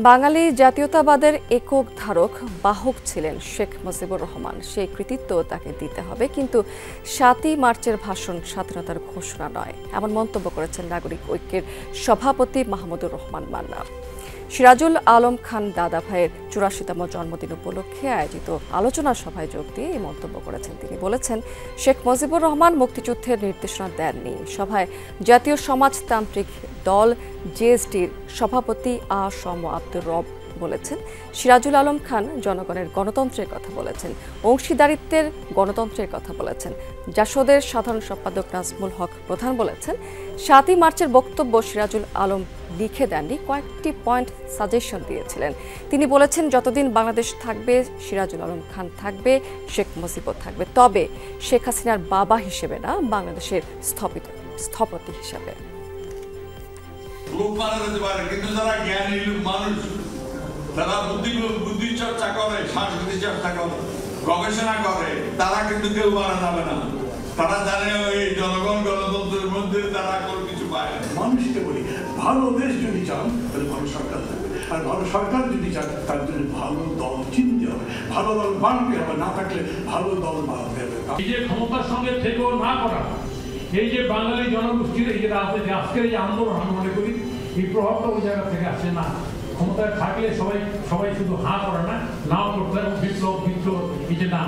বাঙালি জাতীয়তাবাদের একক ধারক বাহক ছিলেন শেখ মুজিবুর রহমান। সেই কৃতিত্ব তাকে দিতে হবে, কিন্তু ৭ই মার্চের ভাষণ স্বাধীনতার ঘোষণা নয়, এমন মন্তব্য করেছেন নাগরিক ঐক্যের সভাপতি মাহমুদুর রহমান মান্না। সিরাজুল আলম খান দাদা ভাইয়ের ৮৪তম জন্মদিন উপলক্ষে আয়োজিত আলোচনা সভায় যোগ দিয়ে এই মন্তব্য করেছেন তিনি। বলেছেন, শেখ মুজিবুর রহমান মুক্তিযুদ্ধের নির্দেশনা দেননি। সভায় জাতীয় সমাজতান্ত্রিক দল জেএসডির সভাপতি আ.স.ম আব্দুর রব বলেছেন, সিরাজুল আলম খান জনগণের গণতন্ত্রের কথা বলেছেন, অংশীদারিত্বের গণতন্ত্রের কথা বলেছেন। জাসদের সাধারণ সম্পাদক নাজমুল হক প্রধান বলেছেন, ৭ই মার্চের বক্তব্য সিরাজুল আলম লিখে দেননি, কয়েকটি পয়েন্ট সাজেশন দিয়েছিলেন। তিনি বলেছেন, যতদিন বাংলাদেশ থাকবে সিরাজুল আলম খান থাকবে, শেখ মুজিবও থাকবে, তবে শেখ হাসিনার বাবা হিসেবে না, বাংলাদেশের স্থপতি হিসেবে। কিন্তু যারা জ্ঞানী মানুষ, তারা বুদ্ধি চর্চা করে, সাংস্কৃতিক চর্চা করে, গবেষণা করে, তারা কিন্তু কেউ মারা যাবে না। তারা জানে ওই জনগণ গণতন্ত্রের মধ্যে তারা কোনো কিছু পায় না। মানুষকে বলি, ভালো দেশ যদি চান তাহলে ভালো সরকার থাকবে, আর ভালো সরকার যদি চান তার জন্য ভালো দল চিনতে হবে, ভালো দল বানাতে হবে, না থাকলে ভালো দল বানাতে হবে। এই যে ক্ষমতার সঙ্গে থেকেও না করা, এই যে বাঙালি জনগোষ্ঠীর এই যে আজকের এই আন্দোলন, আমি মনে করি এই প্রভাবটা ওই জায়গা থেকে আসে না। ক্ষমতায় থাকলে সবাই শুধু হাঁ করে না, নাও করতে বিপ্লব এই যে না।